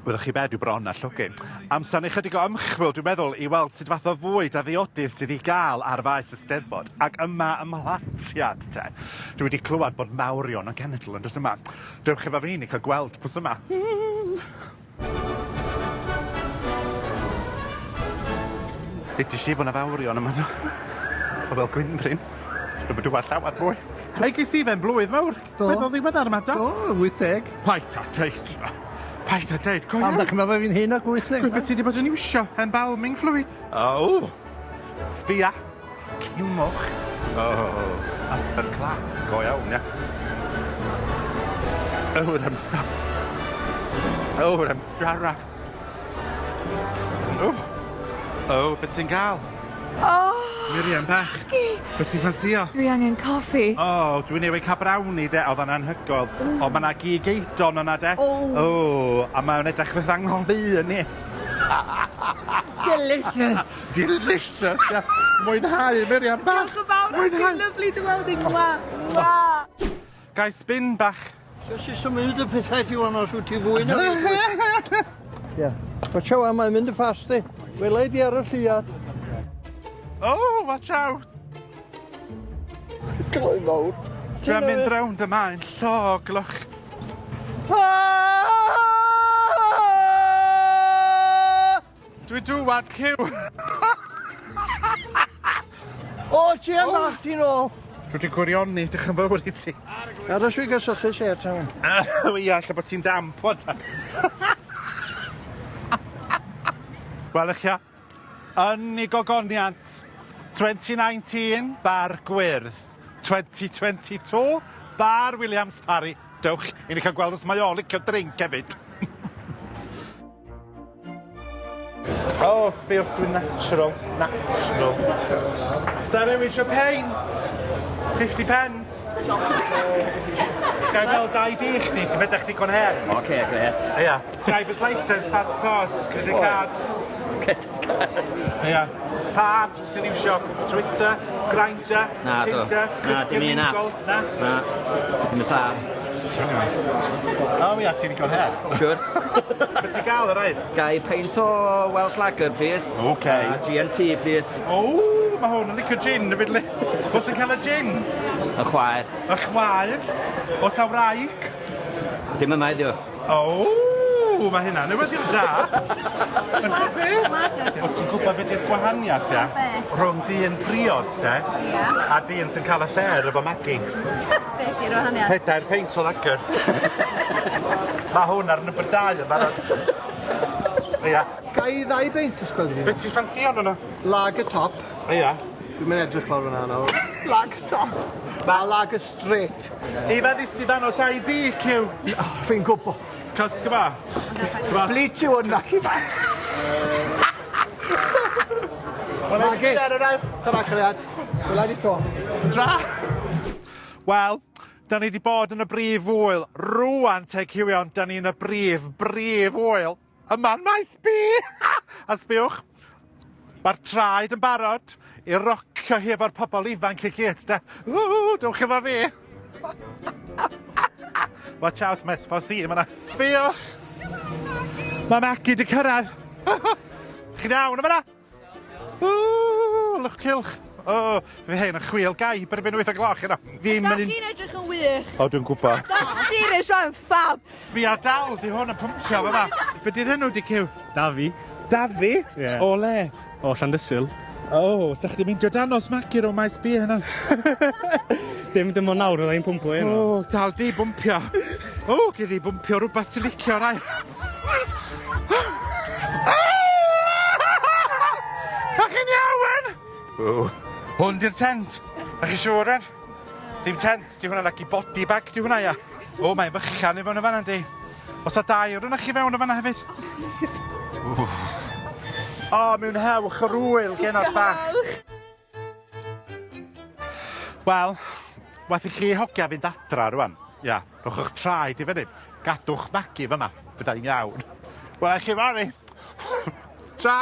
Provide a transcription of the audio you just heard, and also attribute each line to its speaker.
Speaker 1: Wyddwch chi bed yw bron a llwgyn. Amser ni chydig o ymchwil, dwi'n meddwl, i weld sut fath o fwyd a ddiodydd sydd i gael ar faes y Steddfod. Ac yma ymhlatiad, te. Dwi wedi clywed bod mawrion o genedl yn dros yma. Dewch efo fi ni cael gweld pws yma. Ydych chi bod yna fawrion yma, do? O fel Gwynfryn. Dwi'n dweud llawer fwy. Eici Stephen, blwydd mawr.
Speaker 2: Do.
Speaker 1: Beth o ddiweddar yma, do?
Speaker 2: O, 80.
Speaker 1: Paid a deud. Paid a deud, go
Speaker 2: Am
Speaker 1: iawn.
Speaker 2: da chi'n meddwl fi'n hyn o 80?
Speaker 1: Beth ti wedi bod yn iwsio? Embalming fluid? O, sbia. Cymwch. O, upper class. Go iawn, ia. Yr am siarad. O, beth ti'n gael? Miriam bach. Beth ti'n ffansio?
Speaker 3: Dwi angen coffi.
Speaker 1: O, dwi'n newydd cael brownie, de. Oedd yn anhygoel. O, mae yna gigeidon yna, de. O, a mae'n edrych fydd angol ddyn ni.
Speaker 3: Delicious.
Speaker 1: Delicious, ia. Mwynhau, Miriam bach.
Speaker 3: Diolch yn fawr. Ti'n lyflu dy weld i. Mwa.
Speaker 1: Gai spin bach.
Speaker 2: Jyst i symud y pethau ti wan os wyt ti fwy na fi. Ie. Watch out, mae'n mynd y ffasti. Welai di ar y lliad.
Speaker 1: Oh, watch out.
Speaker 2: Gloi mawr.
Speaker 1: Dwi'n mynd rownd yma yn lloglwch. Dwi'n dŵad cyw.
Speaker 2: O, ti yma, ti'n ôl.
Speaker 1: Dwi wedi gwirioni, dych yn fawr i ti.
Speaker 2: Aros fi gysychu set am.
Speaker 1: Ia, lle bod ti'n damp, wad. Wel, eich ia, yn ei gogoniant 2019, bar gwyrdd. 2022, bar Williams Parry. Dewch, i ni cael gweld os mae o licio drink hefyd. O, sbiwch, dwi'n natural. Natural. Sarah, wisio paint? 50 pence. Gael fel dau di i chdi, ti'n bedach digon her?
Speaker 4: Okay, great.
Speaker 1: Ia. Driver's license, passport, credit card. Ia. Pa apps ti'n iwsio? Twitter, Grindr,
Speaker 4: Na, do.
Speaker 1: Tinder,
Speaker 4: Na,
Speaker 1: Cysgu
Speaker 4: dim un app.
Speaker 1: Mingle? Na?
Speaker 4: Na, dim y saff.
Speaker 1: O, ia, ti'n digon her.
Speaker 4: Siwr.
Speaker 1: Be ti'n gael yr air?
Speaker 4: Gai peint o Welsh Lager, please.
Speaker 1: Ocê.
Speaker 4: A GNT, please.
Speaker 1: O, mae hwn yn licio gin, y fydlu. Os yn cael y gin?
Speaker 4: Y chwaer.
Speaker 1: Y chwaer? Os a wraig?
Speaker 4: Dim yma iddi o.
Speaker 1: O, mae hynna newyddion da. Yn tydi? O, ti'n gwybod beth yw'r gwahaniaeth, ia? Rhwng dyn priod, de? A dyn sy'n cael affair efo Maggie.
Speaker 3: Beth i'r wahaniaeth?
Speaker 1: Pedair peint o lager. Mae hwn ar number 2 yn barod. Ia.
Speaker 2: Gai ddau beint ysgwyd fi.
Speaker 1: Beth ti'n ffansio nhw?
Speaker 2: Lager top.
Speaker 1: Ia.
Speaker 2: Dwi'n mynd edrych lawr yna nawr. Lager top. A lager straight.
Speaker 1: I fedys ti ddanos ID, Q.
Speaker 2: Fi'n gwybod.
Speaker 1: Cos ti'n gyfa?
Speaker 2: Bleach yw hwnna. Magi. Tara cariad. Wela di to.
Speaker 1: Dra! Wel, da ni wedi bod yn y brif wyl. Rwan te cywion, da ni yn y brif wyl. Yma'n maes bi! A sbiwch, mae'r traed yn barod i rocio hi efo'r pobol ifanc i gyd, de. Ww, dewch efo fi. Watch out, miss, fos i yma na. Sbiwch! Mae Maggie di cyrraedd. Chi'n iawn yma na? Ww, lwch cilch. O, fi hyn yn chwil gai, berbyn 8 o gloch yna. Fi'n mynd...
Speaker 3: Chi'n edrych yn wych.
Speaker 1: O, dwi'n gwybod.
Speaker 3: Serious rhan ffab.
Speaker 1: Sbia dal, di hwn yn pwmpio fyma. Be di'r enw di cyw?
Speaker 5: Dafi,
Speaker 1: Dafi?
Speaker 5: Ie.
Speaker 1: O le?
Speaker 5: o Llandysul.
Speaker 1: O, sa chdi mynd o danos Maggie o maes bi hynna?
Speaker 5: Dim o nawr, oedd ein pwmpo hyn.
Speaker 1: O, dal di bwmpio. O, gyd i bwmpio rhywbeth sy'n licio rai. Ach chi'n iawn? O, hwn di'r tent. Ach chi siŵr en? Dim tent, di hwnna lagi body bag, di hwnna ia. O, mae'n fychan i fewn o fanna, di. Os a dair yna chi fewn o fanna hefyd? O, mewn hewch o'r wyl, genod bach. Wel, wath i chi hogia fynd adra rwan. Ia, rwch o'ch traed i fyny. Gadwch Maggie fyma, byddai'n iawn. Wel, chi fawr i. Tra.